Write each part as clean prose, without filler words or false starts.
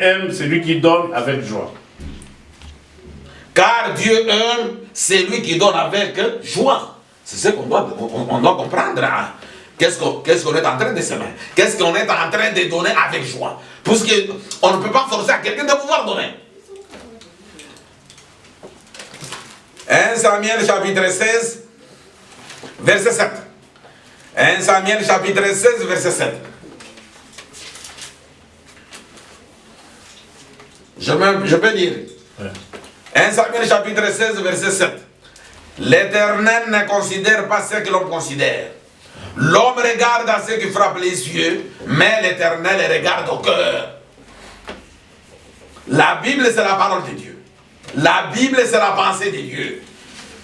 aime celui qui donne avec joie. Car Dieu aime celui qui donne avec joie. C'est ce qu'on doit, on doit comprendre. Hein. Qu'est-ce qu'on est en train de semer? Qu'est-ce qu'on est en train de donner avec joie? Parce qu'on ne peut pas forcer à quelqu'un de pouvoir donner. 1 Samuel chapitre 16, verset 7. 1 Samuel chapitre 16, verset 7. Je peux lire. 1 Samuel chapitre 16, verset 7. L'Éternel ne considère pas ce que l'homme considère. L'homme regarde à ce qui frappe les yeux, mais l'Éternel regarde au cœur. La Bible, c'est la parole de Dieu. La Bible, c'est la pensée de Dieu.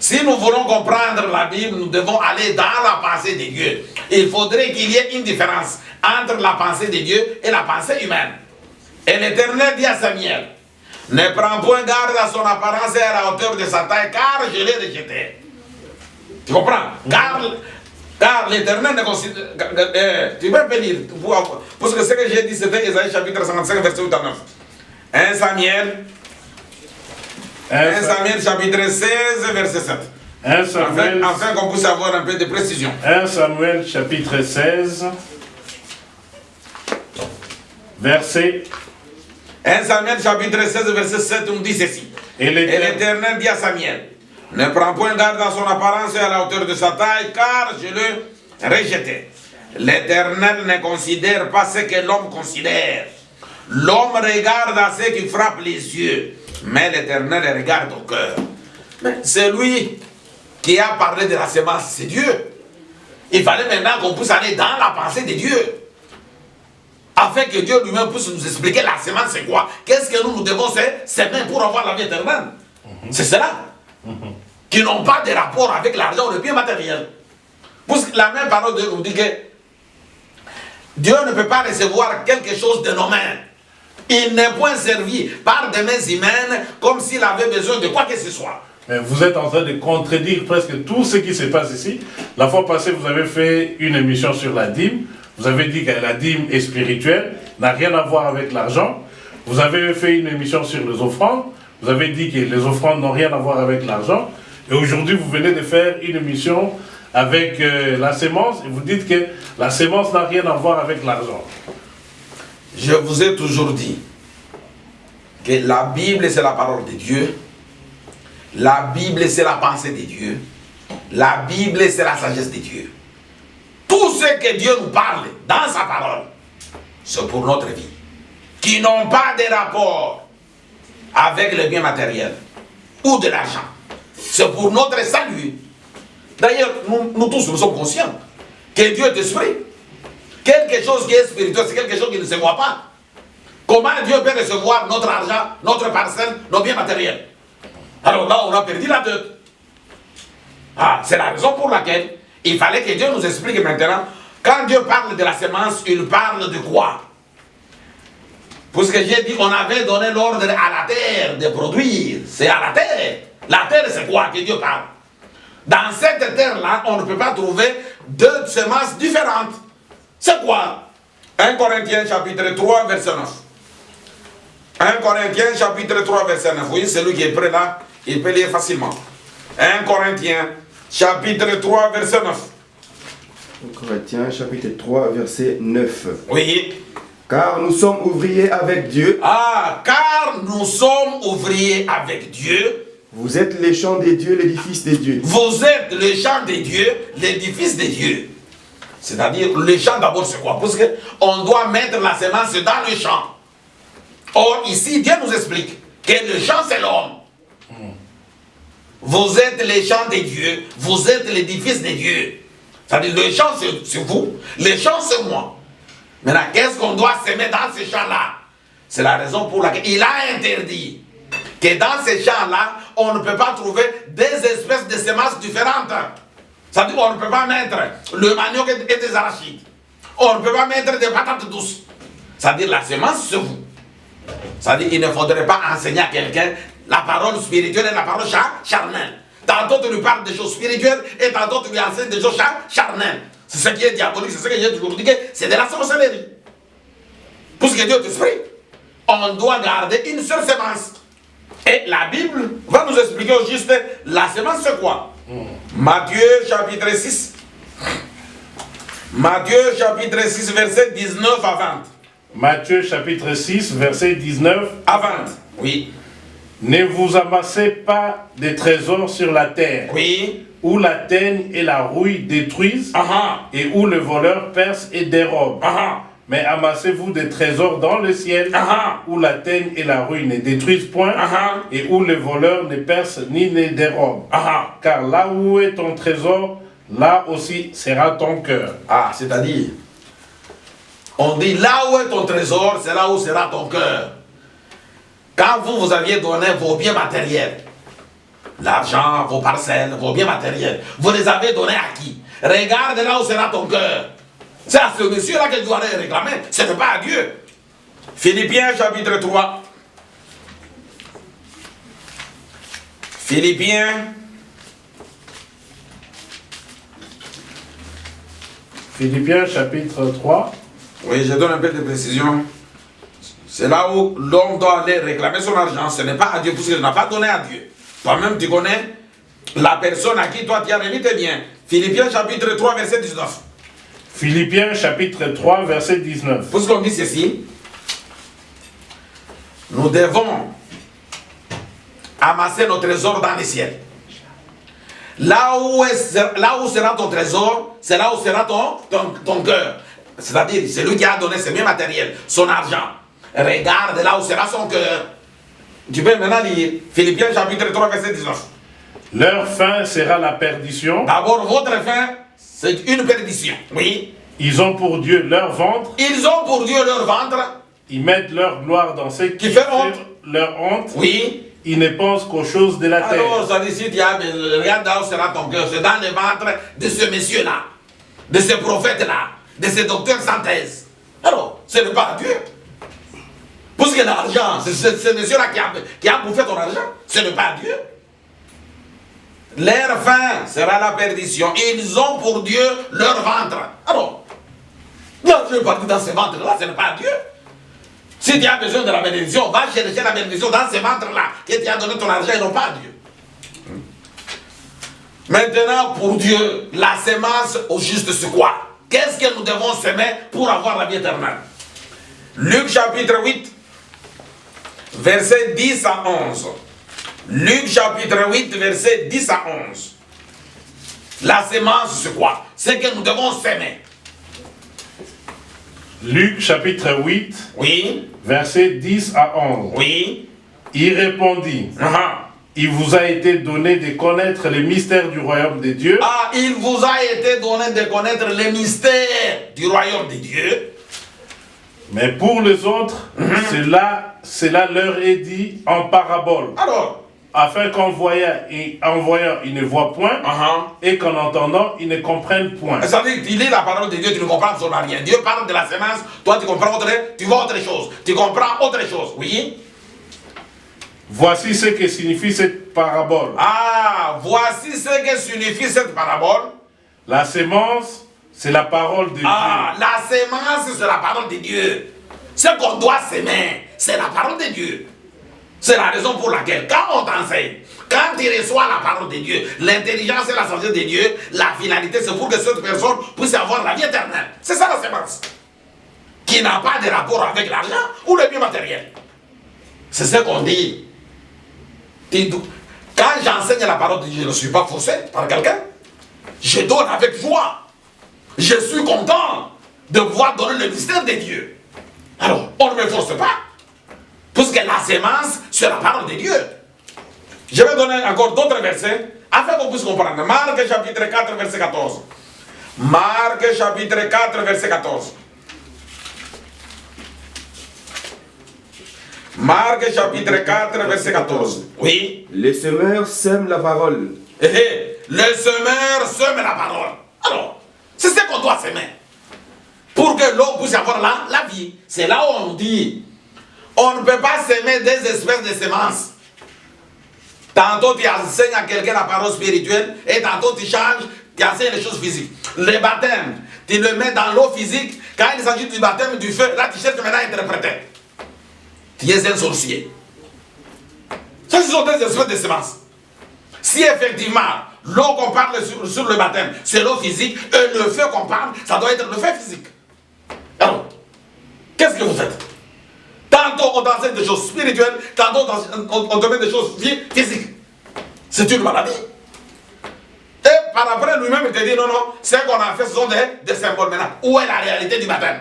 Si nous voulons comprendre la Bible, nous devons aller dans la pensée de Dieu. Il faudrait qu'il y ait une différence entre la pensée de Dieu et la pensée humaine. Et l'Éternel dit à Samuel, ne prends point garde à son apparence et à la hauteur de sa taille, car je l'ai rejeté. Tu comprends? Car l'Éternel ne considère... tu peux lire, parce que ce que j'ai dit, c'était Ésaïe chapitre 55, verset 8 à 9. 1 Samuel chapitre 16, verset 7. 1 Samuel, afin qu'on puisse avoir un peu de précision. 1 Samuel chapitre 16, verset 1 Samuel chapitre 16, verset 7, on dit ceci. Et l'Éternel dit à Samuel, ne prends point garde à son apparence et à la hauteur de sa taille, car je le rejeté. L'Éternel ne considère pas ce que l'homme considère. L'homme regarde à ce qui frappe les yeux, mais l'Éternel regarde au cœur. Mais celui qui a parlé de la semence, c'est Dieu. Il fallait maintenant qu'on puisse aller dans la pensée de Dieu, afin que Dieu lui-même puisse nous expliquer la semence c'est quoi. Qu'est-ce que nous devons semer pour avoir la vie éternelle. C'est cela. Qui n'ont pas de rapport avec l'argent ou le bien matériel. Parce que la même parole de Dieu nous dit que Dieu ne peut pas recevoir quelque chose de nos mains. Il n'est point servi par des mains humaines comme s'il avait besoin de quoi que ce soit. Mais vous êtes en train de contredire presque tout ce qui se passe ici. La fois passée, vous avez fait une émission sur la dîme. Vous avez dit que la dîme est spirituelle, n'a rien à voir avec l'argent. Vous avez fait une émission sur les offrandes. Vous avez dit que les offrandes n'ont rien à voir avec l'argent. Et aujourd'hui, vous venez de faire une émission avec la sémence. Et vous dites que la sémence n'a rien à voir avec l'argent. Je vous ai toujours dit que la Bible, c'est la parole de Dieu. La Bible, c'est la pensée de Dieu. La Bible, c'est la sagesse de Dieu. Tout ce que Dieu nous parle dans sa parole, c'est pour notre vie. Qui n'ont pas de rapport avec le bien matériel ou de l'argent. C'est pour notre salut. D'ailleurs, nous tous, nous sommes conscients que Dieu est esprit. Quelque chose qui est spirituel, c'est quelque chose qui ne se voit pas. Comment Dieu peut recevoir notre argent, notre parcelle, nos biens matériels? Alors là, on a perdu la tête. Ah, c'est la raison pour laquelle il fallait que Dieu nous explique maintenant. Quand Dieu parle de la semence, il parle de quoi? Parce que j'ai dit qu'on avait donné l'ordre à la terre de produire. C'est à la terre. La terre, c'est quoi que Dieu parle? Dans cette terre-là, on ne peut pas trouver deux semences différentes. C'est quoi? 1 Corinthiens chapitre 3, verset 9. 1 Corinthiens chapitre 3, verset 9. Oui, celui qui est prêt là, il peut lire facilement. 1 Corinthiens chapitre 3, verset 9. 1 Corinthiens chapitre 3, verset 9. Oui. Car nous sommes ouvriers avec Dieu. Ah, car nous sommes ouvriers avec Dieu. Vous êtes les champs des dieux, l'édifice des dieux. Vous êtes le champ des dieux, l'édifice des dieux. C'est-à-dire, le champ d'abord c'est quoi? Parce qu'on doit mettre la semence dans le champ. Or, ici, Dieu nous explique que le champ c'est l'homme. Vous êtes les champs des dieux, vous êtes l'édifice des dieux. C'est-à-dire, le champ c'est vous, le champ c'est moi. Maintenant, qu'est-ce qu'on doit semer dans ce champ-là? C'est la raison pour laquelle il a interdit que dans ces champs-là, on ne peut pas trouver des espèces de semences différentes. C'est-à-dire qu'on ne peut pas mettre le manioc et des arachides. On ne peut pas mettre des patates douces. C'est-à-dire la semence, c'est vous. C'est-à-dire qu'il ne faudrait pas enseigner à quelqu'un la parole spirituelle et la parole charnelle. Tantôt tu lui parles des choses spirituelles et tantôt tu lui enseignes des choses charnelles. C'est ce qui est diabolique, c'est ce que j'ai toujours dit, que c'est de la sorcellerie. Parce que Dieu est esprit. on doit garder une seule semence. Et la Bible va nous expliquer au juste la semence c'est quoi. Matthieu chapitre 6. Matthieu chapitre 6 verset 19 à 20. Matthieu chapitre 6 verset 19 à 20. Oui. Ne vous amassez pas des trésors sur la terre. Oui. Où la teigne et la rouille détruisent. Et où le voleur perce et dérobe. Mais amassez-vous des trésors dans le ciel, où la teigne et la rouille ne détruisent point, et où le voleur ne perce ni ne dérobe. Car là où est ton trésor, là aussi sera ton cœur. Ah, c'est-à-dire, on dit là où est ton trésor, c'est là où sera ton cœur. Quand vous aviez donné vos biens matériels, l'argent, vos parcelles, vos biens matériels, vous les avez donnés à qui? Regarde là où sera ton cœur. C'est à ce monsieur-là que tu dois les réclamer. Ce n'est pas à Dieu. Philippiens chapitre 3. Philippiens. Philippiens chapitre 3. Oui, je donne un peu de précision. C'est là où l'homme doit aller réclamer son argent. Ce n'est pas à Dieu, parce qu'il n'a pas donné à Dieu. Toi-même, tu connais la personne à qui toi tu as remis tes biens. Philippiens chapitre 3, verset 19. Philippiens chapitre 3, verset 19. Puisqu'on dit ceci, nous devons amasser nos trésors dans les ciels. Là où sera ton trésor, c'est là où sera ton cœur. C'est-à-dire, c'est lui qui a donné ses biens matériels, son argent. Regarde là où sera son cœur. Tu peux maintenant lire Philippiens chapitre 3, verset 19. Leur fin sera la perdition. D'abord, votre fin, c'est une perdition. Oui. Ils ont pour Dieu leur ventre. Ils ont pour Dieu leur ventre. Ils mettent leur gloire dans ce qui fait honte. Leur honte. Oui. Ils ne pensent qu'aux choses de la terre. Alors, ça dit, si tu as, regarde là où sera ton cœur. C'est dans le ventre de ce monsieur-là, de ce prophète-là, de ce docteur sans thèse. Alors, ce n'est pas à Dieu. Parce que l'argent, c'est ce monsieur-là qui a bouffé ton argent. Ce n'est pas à Dieu. Leur fin sera la perdition. Ils ont pour Dieu leur ventre. Alors, l'argent est parti dans ce ventre-là, ce n'est pas à Dieu. Si tu as besoin de la bénédiction, va chercher la bénédiction dans ce ventre-là, que tu as donné ton argent et non pas à Dieu. Maintenant, pour Dieu, la semence au juste c'est quoi? Qu'est-ce que nous devons semer pour avoir la vie éternelle? Luc chapitre 8, verset 10 à 11. Luc chapitre 8, verset 10 à 11. La semence c'est quoi? C'est que nous devons semer. Luc chapitre 8, oui. Verset 10 à 11. Oui. Il répondit, il vous a été donné de connaître les mystères du royaume de Dieu. Ah, il vous a été donné de connaître les mystères du royaume de Dieu. Mais pour les autres, cela leur est dit en parabole. Alors, afin qu'en voyant, ils ne voient point, et qu'en entendant, ils ne comprennent point. Ça veut dire que tu lis la parole de Dieu, tu ne comprends absolument rien. Dieu parle de la semence, toi tu comprends tu vois autre chose. Tu comprends autre chose, oui. Voici ce que signifie cette parabole. Ah, voici ce que signifie cette parabole. La sémence, c'est la parole de Dieu. Ah, la sémence, c'est la parole de Dieu. Ce qu'on doit s'aimer, c'est la parole de Dieu. C'est la raison pour laquelle, quand on t'enseigne, quand tu reçois la parole de Dieu, l'intelligence et la sagesse de Dieu, la finalité, c'est pour que cette personne puisse avoir la vie éternelle. C'est ça la sémence. Qui n'a pas de rapport avec l'argent ou le bien matériel. C'est ce qu'on dit. Quand j'enseigne la parole de Dieu, je ne suis pas forcé par quelqu'un. Je donne avec joie. Je suis content de pouvoir donner le mystère de Dieu. Alors, on ne me force pas. Parce que la sémence, c'est la parole de Dieu. Je vais donner encore d'autres versets afin qu'on puisse comprendre. Marc chapitre 4, verset 14. Marc chapitre 4, verset 14. Marc chapitre 4, verset 14. Oui. Les semeurs sèment la parole. Le semeur sème la parole. Alors, c'est ce qu'on doit s'aimer. Pour que l'homme puisse avoir la vie. C'est là où on dit, on ne peut pas s'aimer des espèces de semences. Tantôt tu enseignes à quelqu'un la parole spirituelle et tantôt tu changes, tu enseignes les choses physiques. Le baptême, tu le mets dans l'eau physique. Quand il s'agit du baptême du feu, là tu cherches maintenant à interpréter. tu es un sorcier. Ça, ce sont des espèces de semences. Si effectivement, l'eau qu'on parle sur le baptême, c'est l'eau physique, et le feu qu'on parle, ça doit être le feu physique. Alors, qu'est-ce que vous faites? Tantôt on enseigne des choses spirituelles, tantôt on te met des choses physiques. C'est une maladie. Et par après, lui-même, il te dit, non, non, ce qu'on a fait, ce sont des symboles maintenant. Où est la réalité du baptême?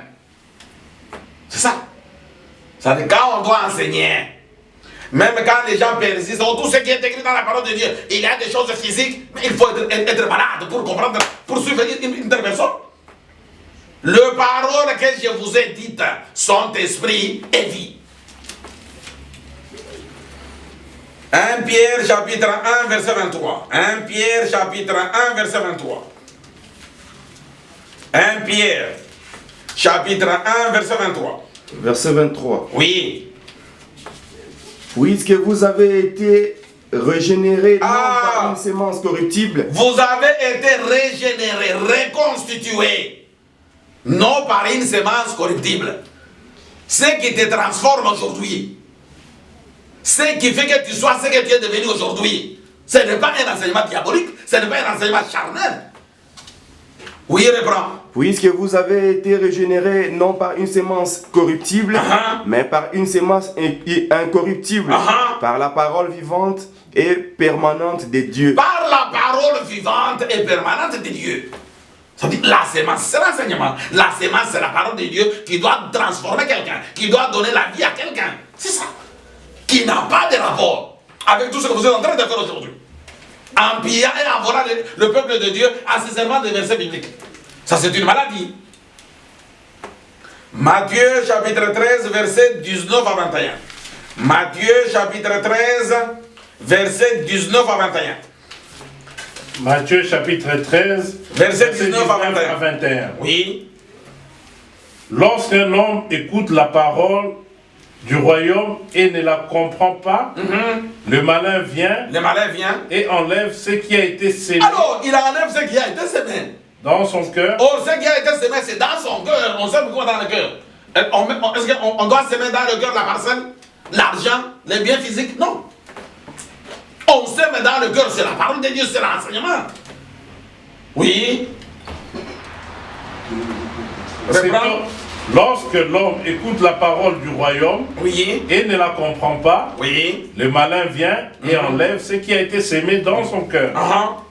C'est ça. Ça veut dire, quand on doit enseigner, même quand les gens persistent, tout ce qui est écrit dans la parole de Dieu, il y a des choses physiques, mais il faut être malade pour comprendre, pour suivre une telle personne. Les paroles que je vous ai dites sont esprit et vie. 1 Pierre chapitre 1 verset 23. 1 Pierre chapitre 1 verset 23. 1 Pierre chapitre 1 verset 23. Verset 23. Oui. Puisque vous avez été régénérés non par une sémence corruptible. Vous avez été régénérés, reconstitués. Non par une sémence corruptible. Ce qui te transforme aujourd'hui. Ce qui fait que tu sois ce que tu es devenu aujourd'hui. Ce n'est pas un enseignement diabolique, ce n'est pas un enseignement charnel. Oui, reprends. Puisque vous avez été régénérés non par une sémence corruptible, mais par une sémence incorruptible, par la parole vivante et permanente de Dieu. Par la parole vivante et permanente de Dieu. Ça veut dire la sémence, c'est l'enseignement. La sémence, c'est la parole de Dieu qui doit transformer quelqu'un, qui doit donner la vie à quelqu'un. C'est ça. Qui n'a pas de rapport avec tout ce que vous êtes en train de faire aujourd'hui. En pillant et en volant le peuple de Dieu en se servant des versets bibliques. Ça, c'est une maladie. Matthieu chapitre 13, verset 19 à 21. Matthieu chapitre 13, verset 19 à 21. Matthieu chapitre 13, verset 19 à 21. Oui. Lorsqu'un homme écoute la parole du royaume et ne la comprend pas, le malin vient, et enlève ce qui a été sémé. Alors, il enlève ce qui a été sémé dans son cœur. Oh, ce qui a été sémé, c'est dans son cœur. On sème quoi dans le cœur? Est-ce qu'on doit semer dans le cœur la parcelle, l'argent, les biens physiques? Non. On sème dans le cœur, c'est la parole de Dieu, c'est l'enseignement. Oui. Lorsque l'homme écoute la parole du royaume et ne la comprend pas, le malin vient et enlève ce qui a été sémé dans son cœur.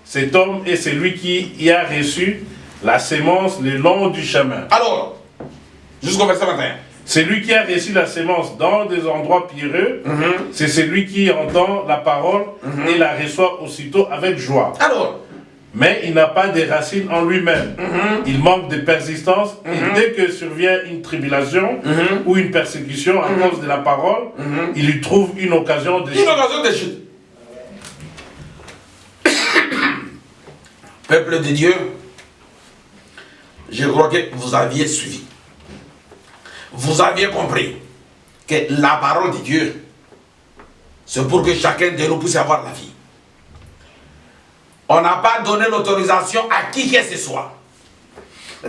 Cet homme est celui qui y a reçu la sémence le long du chemin. Alors, jusqu'au verset 21. Celui qui a reçu la sémence dans des endroits pierreux, c'est celui qui entend la parole et la reçoit aussitôt avec joie. Alors, mais il n'a pas de racines en lui-même. Il manque de persistance et dès que survient une tribulation ou une persécution à cause de la parole, il lui trouve une occasion de chute. Une occasion de chute. Peuple de Dieu, je crois que vous aviez suivi. Vous aviez compris que la parole de Dieu, c'est pour que chacun de nous puisse avoir la vie. On n'a pas donné l'autorisation à qui que ce soit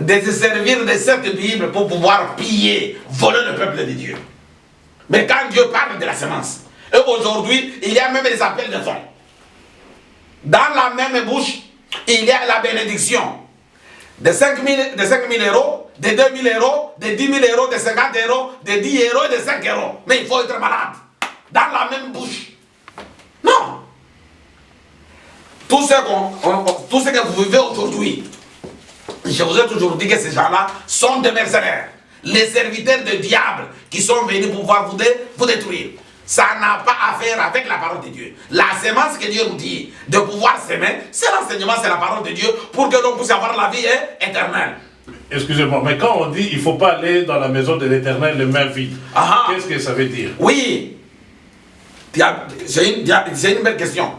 de se servir de cette Bible pour pouvoir piller, voler le peuple de Dieu. Mais quand Dieu parle de la semence, et aujourd'hui, il y a même des appels de fonds. Dans la même bouche, il y a la bénédiction de 5 000 euros, de 2 000 euros, de 10 000 euros, de 50 euros, de 10 euros et de 5 euros. Mais il faut être malade. Dans la même bouche. Non. Tout ce que vous vivez aujourd'hui, je vous ai toujours dit que ces gens-là sont des mercenaires. Les serviteurs du diable qui sont venus pour pouvoir vous détruire. Ça n'a pas à faire avec la parole de Dieu. La sémence que Dieu nous dit de pouvoir s'aimer, c'est l'enseignement, c'est la parole de Dieu pour que l'on puisse avoir la vie éternelle. Excusez-moi, mais quand on dit il ne faut pas aller dans la maison de l'Éternel les mains vides, qu'est-ce que ça veut dire? Oui, c'est une belle question.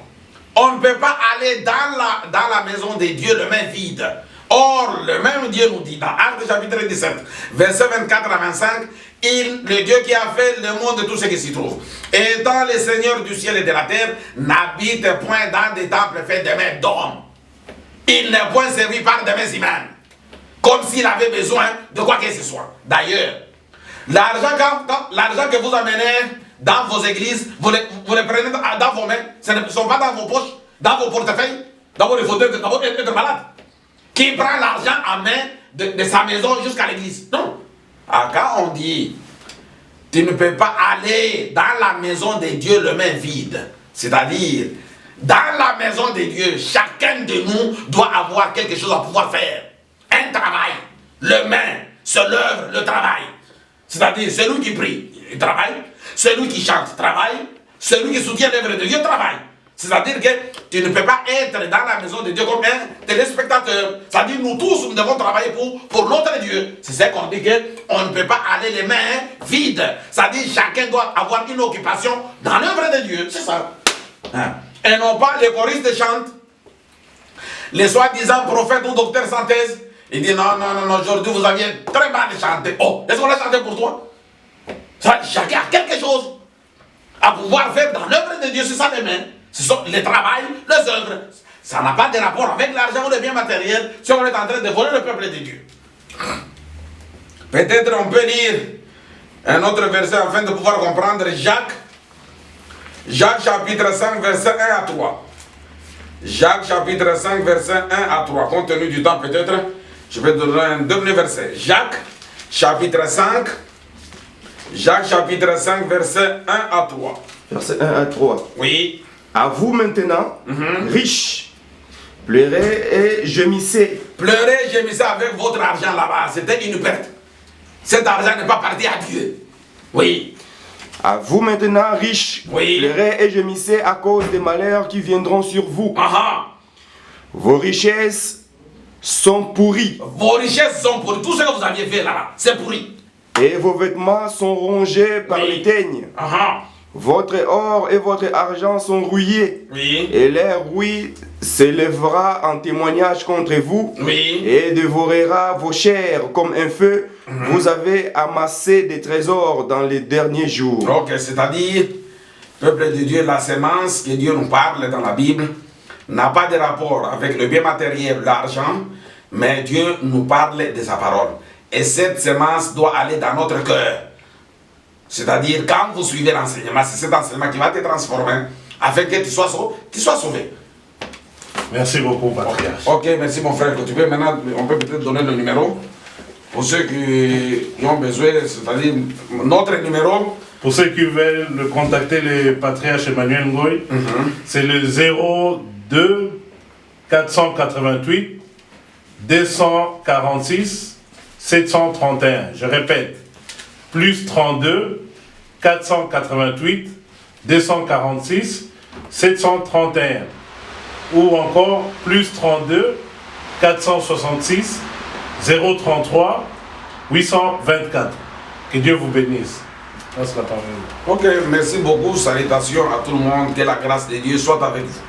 On ne peut pas aller dans la maison de Dieu les mains vides. Or, le même Dieu nous dit dans Actes chapitre 17, versets 24 à 25, le Dieu qui a fait le monde et tout ce qui s'y trouve, étant le Seigneur du ciel et de la terre, n'habite point dans des temples faits de mains d'hommes. Il n'est point servi par des mains humaines, comme s'il avait besoin de quoi que ce soit. D'ailleurs, L'argent que vous amenez dans vos églises, vous les prenez dans vos mains. Ce ne sont pas dans vos poches, dans vos portefeuilles, dans vos fauteuils, d'abord être malade. Qui prend l'argent en main de sa maison jusqu'à l'église? Non. Quand on dit, tu ne peux pas aller dans la maison de Dieu les mains vides. C'est-à-dire, dans la maison de Dieu, chacun de nous doit avoir quelque chose à pouvoir faire. Un travail. Le main, c'est l'œuvre, le travail. C'est-à-dire, celui qui prie, il travaille. Celui qui chante, travaille. Celui qui soutient l'œuvre de Dieu, travaille. C'est-à-dire que tu ne peux pas être dans la maison de Dieu comme un téléspectateur. C'est-à-dire nous tous, nous devons travailler pour notre Dieu. C'est ça qu'on dit qu'on ne peut pas aller les mains vides. C'est-à-dire chacun doit avoir une occupation dans l'œuvre de Dieu. C'est ça. Et non pas les choristes chantent. Les soi-disant prophètes ou docteurs sans thèse. Ils disent non, aujourd'hui vous aviez très mal chanté. Oh, est-ce qu'on a chanté pour toi? Chacun a quelque chose à pouvoir faire dans l'œuvre de Dieu. C'est ça les mains. Ce sont les travails, les œuvres. Ça n'a pas de rapport avec l'argent ou les biens matériels si on est en train de voler le peuple de Dieu. Peut-être on peut lire un autre verset afin de pouvoir comprendre Jacques chapitre 5 verset 1 à 3. Jacques chapitre 5 verset 1 à 3. Compte tenu du temps peut-être, je vais donner un dernier verset. Jacques chapitre 5 verset 1 à 3. Verset 1 à 3. Oui. À vous maintenant, riches, pleurez et gémissez. Pleurez et gémissez avec votre argent là-bas. C'était une perte. Cet argent n'est pas parti à Dieu. Oui. À vous maintenant, riches, oui. Pleurez et gémissez à cause des malheurs qui viendront sur vous. Vos richesses sont pourries. Vos richesses sont pourries. Tout ce que vous aviez fait là-bas, c'est pourri. Et vos vêtements sont rongés par les teignes. Votre or et votre argent sont rouillés. Oui. Et l'air rouille s'élèvera en témoignage contre vous. Oui. Et dévorera vos chairs comme un feu. Vous avez amassé des trésors dans les derniers jours. Ok, c'est-à-dire, peuple de Dieu, la sémence que Dieu nous parle dans la Bible n'a pas de rapport avec le bien matériel, l'argent, mais Dieu nous parle de sa parole. Et cette sémence doit aller dans notre cœur. C'est-à-dire, quand vous suivez l'enseignement, c'est cet enseignement qui va te transformer afin que tu sois sauvé. Merci beaucoup, patriarche. Ok, merci mon frère. Tu peux maintenant, on peut peut-être donner le numéro pour ceux qui ont besoin, c'est-à-dire notre numéro. Pour ceux qui veulent le contacter, le patriarche Emmanuel Ngoy, c'est le 02 488 246 731. Je répète, plus 32 488 246 731. Ou encore plus 32 466 033 824. Que Dieu vous bénisse. Ok, merci beaucoup. Salutations à tout le monde. Que la grâce de Dieu soit avec vous.